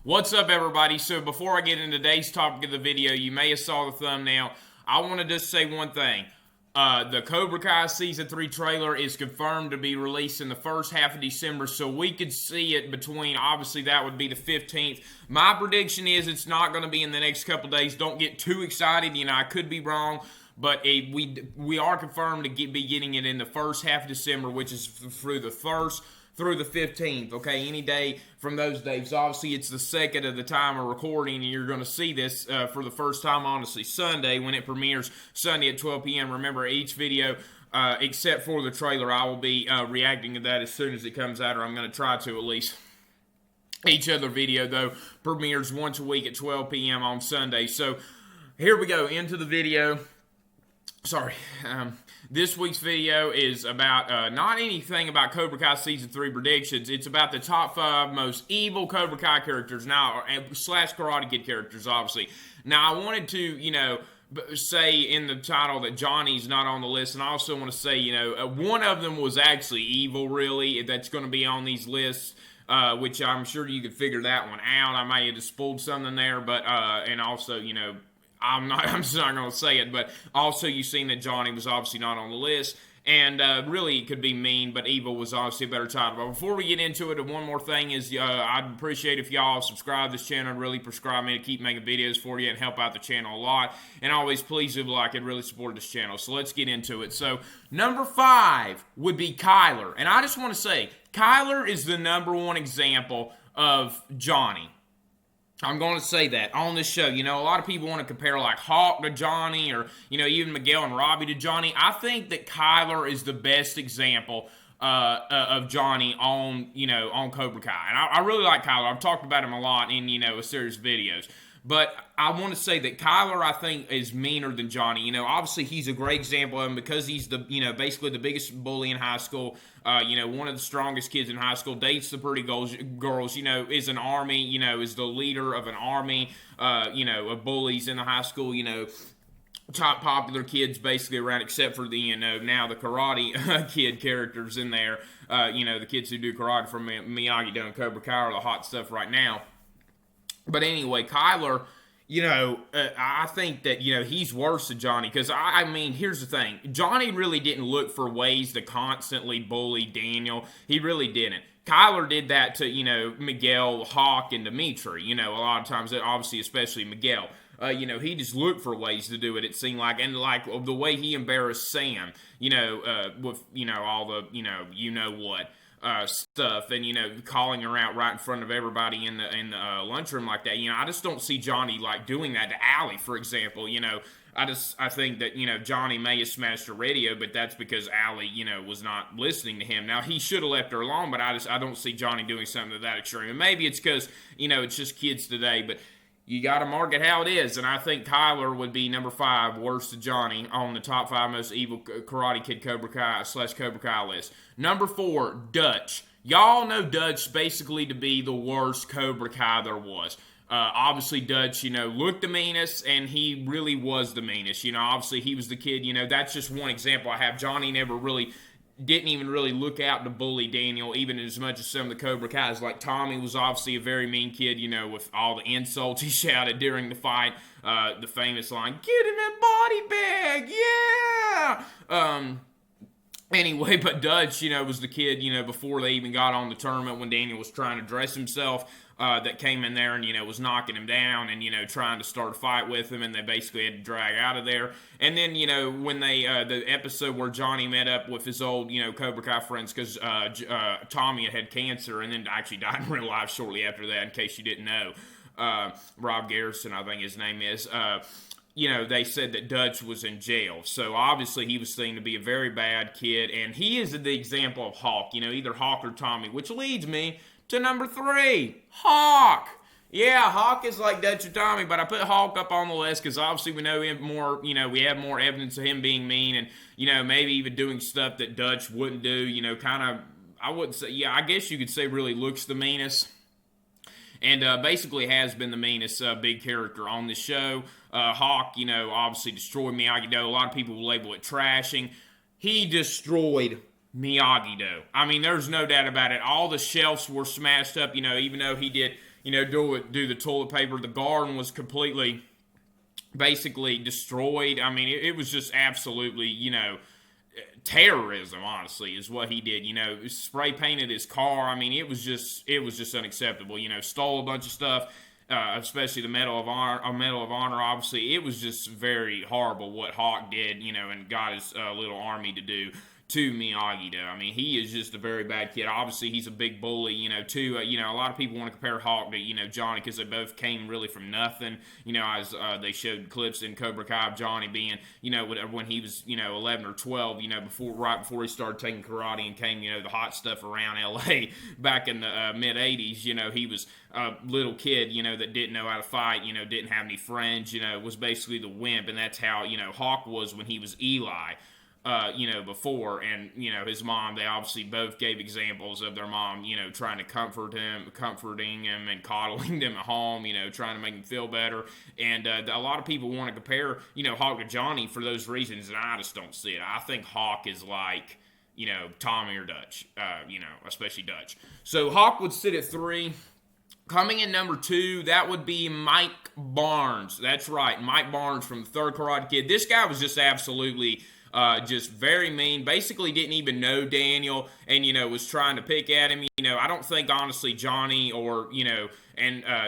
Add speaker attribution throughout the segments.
Speaker 1: What's up, everybody? So before I get into today's topic of the video, you may have saw the thumbnail. I want to just say one thing. The Cobra Kai Season 3 trailer is confirmed to be released in the first half of December, so we could see it between, obviously that would be the 15th. My prediction is it's not going to be in the next couple days. Don't get too excited. I could be wrong. But we are confirmed to be getting it in the first half of December, which is through the 1st through the 15th, okay? Any day from those days. Obviously, it's the second of the time of recording, and you're going to see this for the first time, honestly, Sunday, when it premieres Sunday at 12 p.m. Remember, each video, except for the trailer, I will be reacting to that as soon as it comes out, or I'm going to try to at least. Each other video, though, premieres once a week at 12 p.m. on Sunday. So, here we go, into the video. Sorry, this week's video is about, not anything about Cobra Kai Season 3 predictions. It's about the top 5 most evil Cobra Kai characters now, slash Karate Kid characters, obviously. Now, I wanted to, say in the title that Johnny's not on the list, and I also want to say, one of them was actually evil, really, that's going to be on these lists. Which I'm sure you could figure that one out. I might have just spoiled something there, but, and also, I'm just not going to say it, but also you've seen that Johnny was obviously not on the list, and really it could be mean, but evil was obviously a better title. But before we get into it, one more thing is I'd appreciate if y'all subscribe to this channel, really prescribe me to keep making videos for you and help out the channel a lot, and always please do like it, really support this channel. So let's get into it. So number 5 would be Kyler, and I just want to say, Kyler is the number one example of Johnny. I'm going to say that on this show. A lot of people want to compare like Hawk to Johnny or, even Miguel and Robbie to Johnny. I think that Kyler is the best example of Johnny on Cobra Kai. And I really like Kyler. I've talked about him a lot in, a series of videos. But I want to say that Kyler, I think, is meaner than Johnny. Obviously he's a great example of him because he's the, basically the biggest bully in high school. One of the strongest kids in high school, dates the pretty girls, is an army, is the leader of an army, of bullies in the high school, top popular kids basically around, except for the, now the Karate Kid characters in there. The kids who do karate from Miyagi-Do and Cobra Kai are the hot stuff right now. But anyway, Kyler, I think that, he's worse than Johnny. Because, I mean, here's the thing. Johnny really didn't look for ways to constantly bully Daniel. He really didn't. Kyler did that to, Miguel, Hawk, and Dimitri. A lot of times, obviously, especially Miguel. He just looked for ways to do it, it seemed like. And, like, the way he embarrassed Sam, with, all the, what. Stuff and calling her out right in front of everybody in the lunchroom like that. I just don't see Johnny like doing that to Allie, for example. I think that Johnny may have smashed her radio, but that's because Allie was not listening to him. Now he should have left her alone, but I don't see Johnny doing something to that extreme. And maybe it's because it's just kids today, but you got to mark it how it is, and I think Kyler would be number 5, worse than Johnny, on the top 5 most evil Karate Kid Cobra Kai / Cobra Kai list. Number 4, Dutch. Y'all know Dutch basically to be the worst Cobra Kai there was. Obviously, Dutch, looked the meanest, and he really was the meanest. Obviously, he was the kid, that's just one example I have. Johnny never really didn't even really look out to bully Daniel, even as much as some of the Cobra Kais. Like Tommy was obviously a very mean kid, with all the insults he shouted during the fight. The famous line, "Get in that body bag, yeah!" Anyway, but Dutch, was the kid, before they even got on the tournament when Daniel was trying to dress himself, that came in there and, was knocking him down and, trying to start a fight with him, and they basically had to drag out of there. And then, when they, the episode where Johnny met up with his old, Cobra Kai friends, because Tommy had cancer and then actually died in real life shortly after that, in case you didn't know. Rob Garrison, I think his name is. They said that Dutch was in jail. So, obviously, he was seen to be a very bad kid. And he is the example of Hawk, either Hawk or Tommy. Which leads me to number 3, Hawk. Yeah, Hawk is like Dutch or Tommy, but I put Hawk up on the list because obviously we know him more, we have more evidence of him being mean and, maybe even doing stuff that Dutch wouldn't do, kind of, I wouldn't say, yeah, I guess you could say really looks the meanest. And basically has been the meanest big character on the show. Hawk, obviously destroyed Miyagi-Do. A lot of people will label it trashing. He destroyed Miyagi-Do. I mean, there's no doubt about it. All the shelves were smashed up, even though he did, do the toilet paper. The garden was completely, basically destroyed. I mean, it was just absolutely, terrorism, honestly, is what he did. Spray painted his car. I mean, it was just unacceptable. Stole a bunch of stuff, especially the Medal of Honor. Obviously, it was just very horrible what Hawk did. And got his little army to do to Miyagi-Do. I mean, he is just a very bad kid. Obviously, he's a big bully, too. A lot of people want to compare Hawk to, Johnny, because they both came really from nothing. As they showed clips in Cobra Kai of Johnny being, when he was, 11 or 12, right before he started taking karate and came, the hot stuff around L.A. back in the mid-'80s. He was a little kid, that didn't know how to fight, didn't have any friends, was basically the wimp, and that's how, Hawk was when he was Eli. Before, and, his mom, they obviously both gave examples of their mom, trying to comforting him and coddling them at home, trying to make him feel better, and a lot of people want to compare, Hawk to Johnny for those reasons, and I just don't see it. I think Hawk is like, Tommy or Dutch, especially Dutch. So Hawk would sit at 3. Coming in number 2, that would be Mike Barnes. That's right, Mike Barnes from the Third Karate Kid. This guy was just absolutely just very mean, basically didn't even know Daniel, and, was trying to pick at him. I don't think, honestly, Johnny or,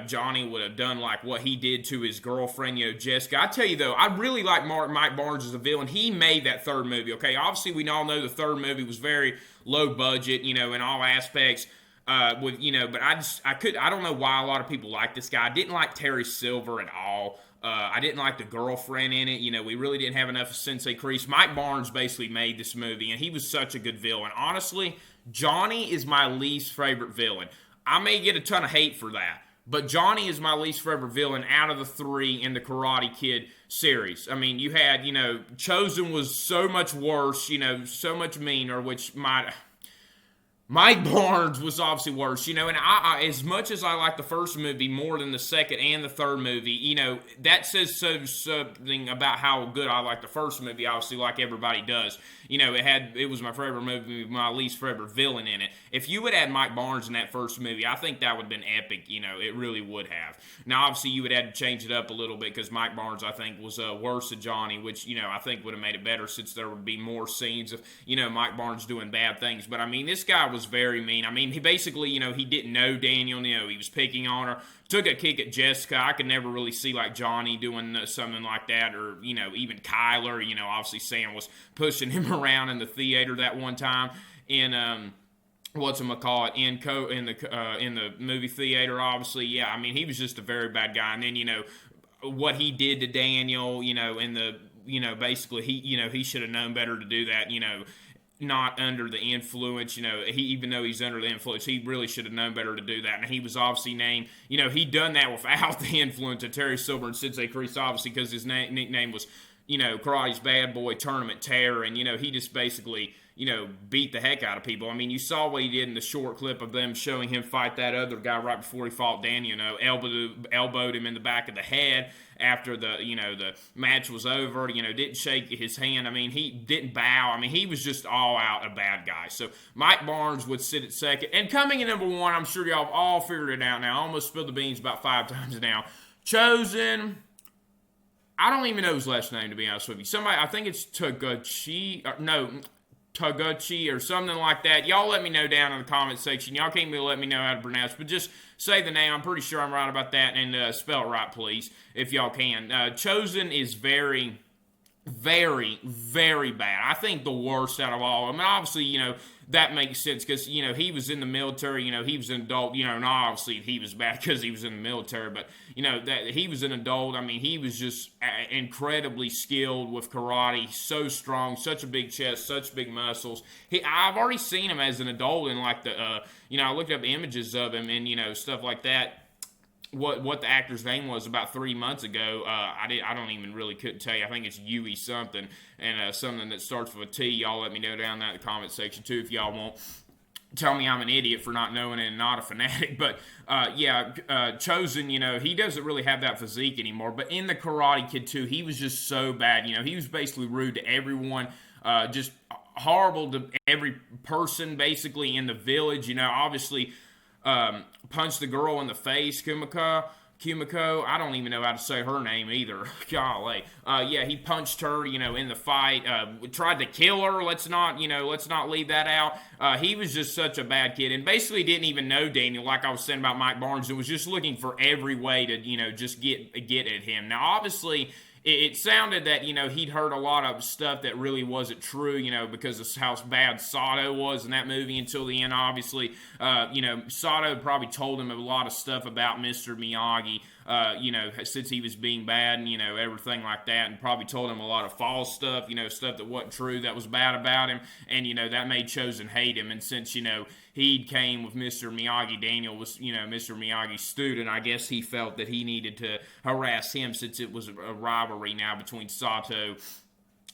Speaker 1: Johnny would have done, like, what he did to his girlfriend, Jessica. I tell you, though, I really like Mike Barnes as a villain. He made that third movie, okay? Obviously, we all know the third movie was very low budget, in all aspects. But I don't know why a lot of people like this guy. I didn't like Terry Silver at all. I didn't like the girlfriend in it. We really didn't have enough of Sensei Kreese. Mike Barnes basically made this movie, and he was such a good villain. Honestly, Johnny is my least favorite villain. I may get a ton of hate for that, but Johnny is my least favorite villain out of the 3 in the Karate Kid series. I mean, you had, Chosen was so much worse, so much meaner, which Mike Barnes was obviously worse, and I as much as I like the first movie more than the second and the third movie, that says something about how good I like the first movie, obviously, like everybody does. It was my favorite movie, my least favorite villain in it. If you would add Mike Barnes in that first movie, I think that would have been epic, it really would have. Now, obviously, you would have to change it up a little bit, because Mike Barnes, I think, was worse than Johnny, which, I think would have made it better, since there would be more scenes of, Mike Barnes doing bad things. But, I mean, this guy was very mean. I mean, he basically, he didn't know Daniel, he was picking on her, took a kick at Jessica. I could never really see, like, Johnny doing something like that, or, even Kyler. Obviously Sam was pushing him around in the theater that one time in, in the movie theater, obviously. Yeah, I mean, he was just a very bad guy. And then, what he did to Daniel, in the, basically he should have known better to do that, not under the influence, even though he's under the influence, he really should have known better to do that. And he was obviously named, he'd done that without the influence of Terry Silver and Sensei Kreese, obviously, because his nickname was, Karate's Bad Boy, Tournament Terror, and, he just basically, beat the heck out of people. I mean, you saw what he did in the short clip of them showing him fight that other guy right before he fought Daniel, elbowed him in the back of the head after the match was over, didn't shake his hand. I mean, he didn't bow. I mean, he was just all out a bad guy. So Mike Barnes would sit at second. And coming in number 1, I'm sure y'all have all figured it out now. I almost spilled the beans about 5 times now. Chosen, I don't even know his last name, to be honest with you. Somebody, I think it's Taguchi or something like that. Y'all let me know down in the comment section. Y'all can't really let me know how to pronounce, but just say the name. I'm pretty sure I'm right about that, and spell it right, please, if y'all can. Chosen is very, very, very bad. I think the worst out of all. I mean, obviously, that makes sense, because, he was in the military, he was an adult, and obviously he was bad because he was in the military, but, that he was an adult. I mean, he was just incredibly skilled with karate, so strong, such a big chest, such big muscles. I've already seen him as an adult in, like, I looked up images of him and, stuff like that. What the actor's name was about 3 months ago, I don't even really couldn't tell you. I think it's Yui something, and something that starts with a T. Y'all let me know down there in the comment section too if y'all want. Tell me I'm an idiot for not knowing it and not a fanatic. But Chosen, he doesn't really have that physique anymore. But in the Karate Kid 2, he was just so bad. He was basically rude to everyone, just horrible to every person basically in the village. Obviously, punched the girl in the face, Kumiko, I don't even know how to say her name either. Golly. Yeah, he punched her, in the fight. Tried to kill her. Let's not leave that out. He was just such a bad kid, and basically didn't even know Daniel, like I was saying about Mike Barnes, and was just looking for every way to, just get at him. Now, obviously, it sounded that, he'd heard a lot of stuff that really wasn't true, because of how bad Sato was in that movie until the end, obviously. Sato probably told him a lot of stuff about Mr. Miyagi, since he was being bad and, everything like that, and probably told him a lot of false stuff, stuff that wasn't true, that was bad about him, and, that made Chozen hate him, and since, he came with Mr. Miyagi, Daniel was, Mr. Miyagi's student, I guess he felt that he needed to harass him since it was a rivalry now between Sato,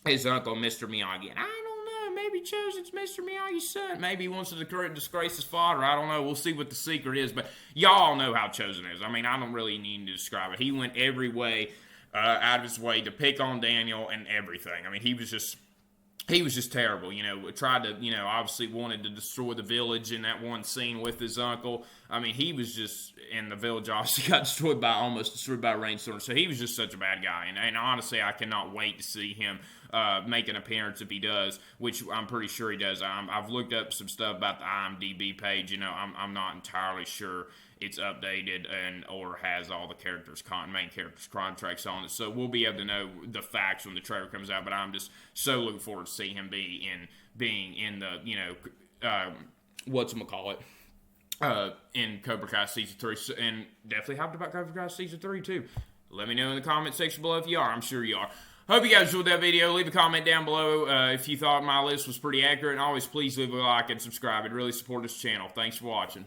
Speaker 1: his uncle, Mr. Miyagi, and I don't know, maybe Chozen's Mr. Miyagi's son, maybe he wants to disgrace his father, I don't know, we'll see what the secret is, but y'all know how Chozen is. I mean, I don't really need to describe it. He went every way, out of his way to pick on Daniel and everything. I mean, he was just terrible, tried to, obviously wanted to destroy the village in that one scene with his uncle. I mean, he was just, and the village obviously got almost destroyed by a rainstorm, so he was just such a bad guy, and honestly, I cannot wait to see him make an appearance if he does, which I'm pretty sure he does. I've looked up some stuff about the IMDb page, I'm not entirely sure it's updated or has all the main characters' contracts on it. So we'll be able to know the facts when the trailer comes out. But I'm just so looking forward to see him being in the whatchamacallit, in Cobra Kai season 3, and definitely hyped about Cobra Kai season 3 too. Let me know in the comment section below if you are. I'm sure you are. Hope you guys enjoyed that video. Leave a comment down below if you thought my list was pretty accurate. And always please leave a like and subscribe. It really supports this channel. Thanks for watching.